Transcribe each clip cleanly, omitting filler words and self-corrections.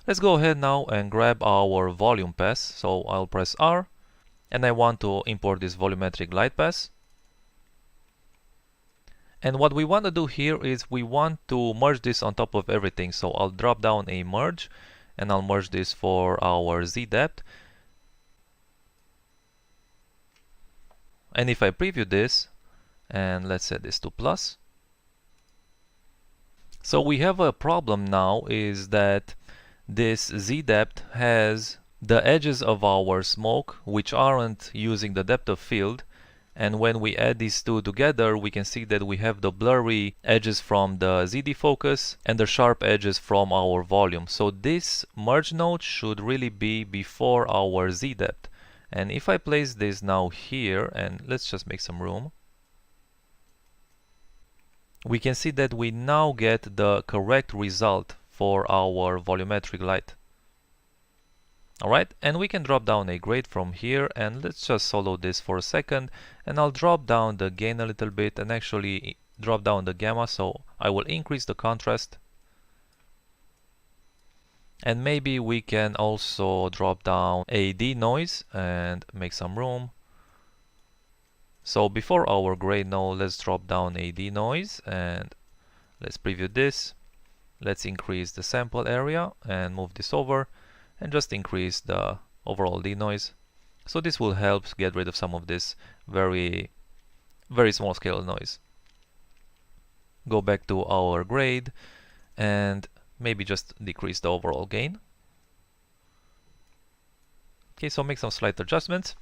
Let's go ahead now and grab our volume pass. So I'll press R and I want to import this volumetric light pass. And what we want to do here is we want to merge this on top of everything. So I'll drop down a merge and I'll merge this for our Z depth. And if I preview this and let's set this to plus. So we have a problem now is that this Z depth has the edges of our smoke which aren't using the depth of field, and when we add these two together we can see that we have the blurry edges from the ZD focus and the sharp edges from our volume. So this merge node should really be before our Z depth. And if I place this now here and let's just make some room, we can see that we now get the correct result for our volumetric light. Alright, and we can drop down a grade from here and let's just solo this for a second, and I'll drop down the gain a little bit and actually drop down the gamma, so I will increase the contrast. And maybe we can also drop down a denoise and make some room. So before our grade node, let's drop down a denoise and let's preview this. Let's increase the sample area and move this over and just increase the overall denoise. So this will help get rid of some of this very small scale noise. Go back to our grade and maybe just decrease the overall gain. Okay, so make some slight adjustments.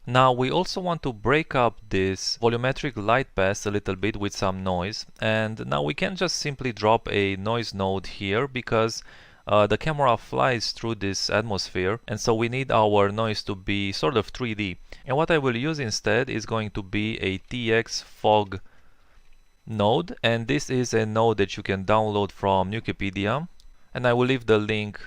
Now we also want to break up this volumetric light pass a little bit with some noise, and now we can just simply drop a noise node here because the camera flies through this atmosphere, and so we need our noise to be sort of 3D. And what I will use instead is going to be a TX fog node, and this is a node that you can download from Wikipedia, and I will leave the link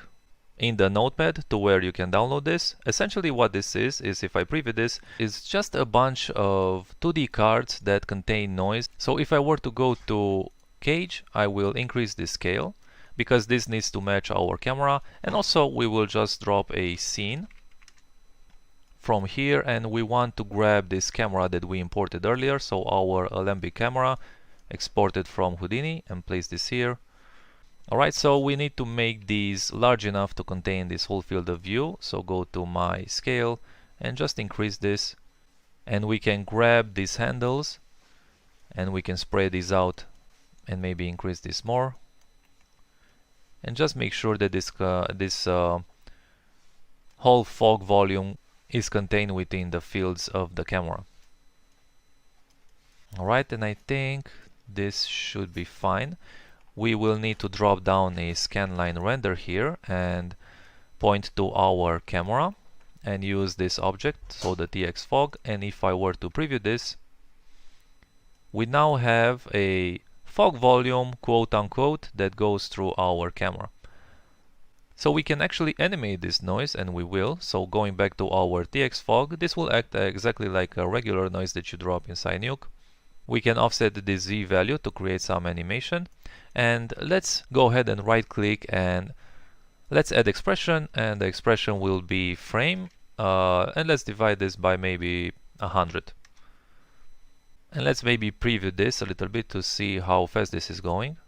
in the notepad to where you can download this. Essentially what this is if I preview this, is just a bunch of 2D cards that contain noise. So if I were to go to cage, I will increase the scale because this needs to match our camera, and also we will just drop a scene from here, and we want to grab this camera that we imported earlier, so our Alembic camera exported from Houdini, and place this here. Alright, so we need to make these large enough to contain this whole field of view. So go to my scale and just increase this, and we can grab these handles and we can spread these out and maybe increase this more, and just make sure that this whole fog volume is contained within the fields of the camera. Alright, and I think this should be fine. We will need to drop down a scanline render here and point to our camera and use this object, so the TX fog. And if I were to preview this, we now have a fog volume, quote unquote, that goes through our camera. So we can actually animate this noise, and we will. So going back to our TX fog, this will act exactly like a regular noise that you drop inside Nuke. We can offset the Z value to create some animation. And let's go ahead and right click and let's add expression, and the expression will be frame, and let's divide this by maybe 100. And let's maybe preview this a little bit to see how fast this is going.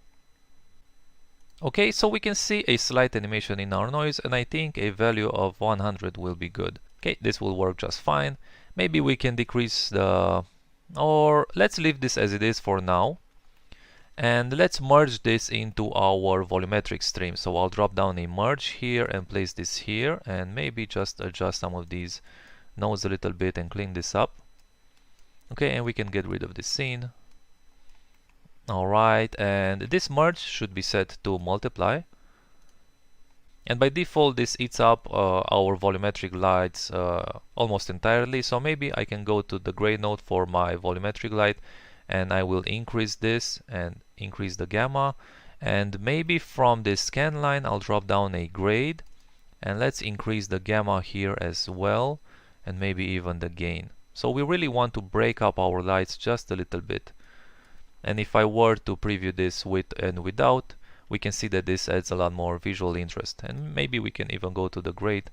Okay, so we can see a slight animation in our noise, and I think a value of 100 will be good. Okay, this will work just fine. Maybe we can decrease the, or let's leave this as it is for now. And let's merge this into our volumetric stream. So I'll drop down a merge here and place this here, and maybe just adjust some of these nodes a little bit and clean this up. Okay, and we can get rid of this scene. Alright, and this merge should be set to multiply. And by default this eats up our volumetric lights almost entirely. So maybe I can go to the gray node for my volumetric light, and I will increase this and increase the gamma, and maybe from this scan line I'll drop down a grade, and let's increase the gamma here as well, and maybe even the gain. So we really want to break up our lights just a little bit. And if I were to preview this with and without, we can see that this adds a lot more visual interest. And maybe we can even go to the grade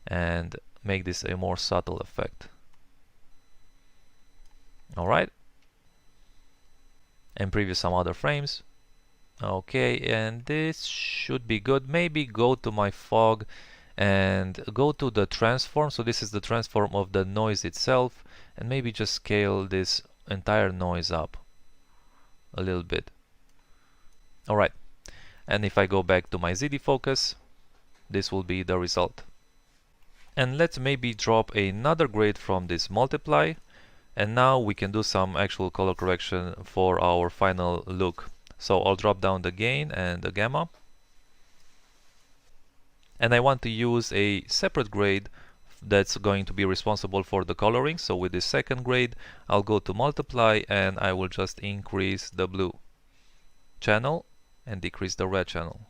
and make this a more subtle effect. Alright. And preview some other frames. Okay, and this should be good. Maybe go to my fog and go to the transform. So this is the transform of the noise itself, and maybe just scale this entire noise up a little bit. Alright, and if I go back to my ZD focus, this will be the result. And let's maybe drop another grade from this multiply, and now we can do some actual color correction for our final look. So I'll drop down the gain and the gamma, and I want to use a separate grade that's going to be responsible for the coloring. So with this second grade, I'll go to multiply and I will just increase the blue channel and decrease the red channel.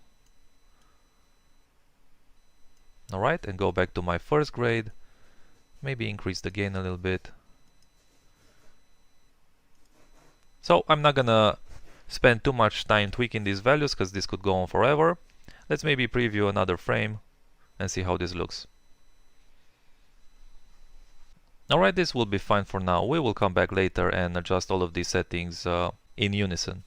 Alright, and go back to my first grade, maybe increase the gain a little bit. So I'm not gonna spend too much time tweaking these values because this could go on forever. Let's maybe preview another frame and see how this looks. Alright, this will be fine for now. We will come back later and adjust all of these settings in unison.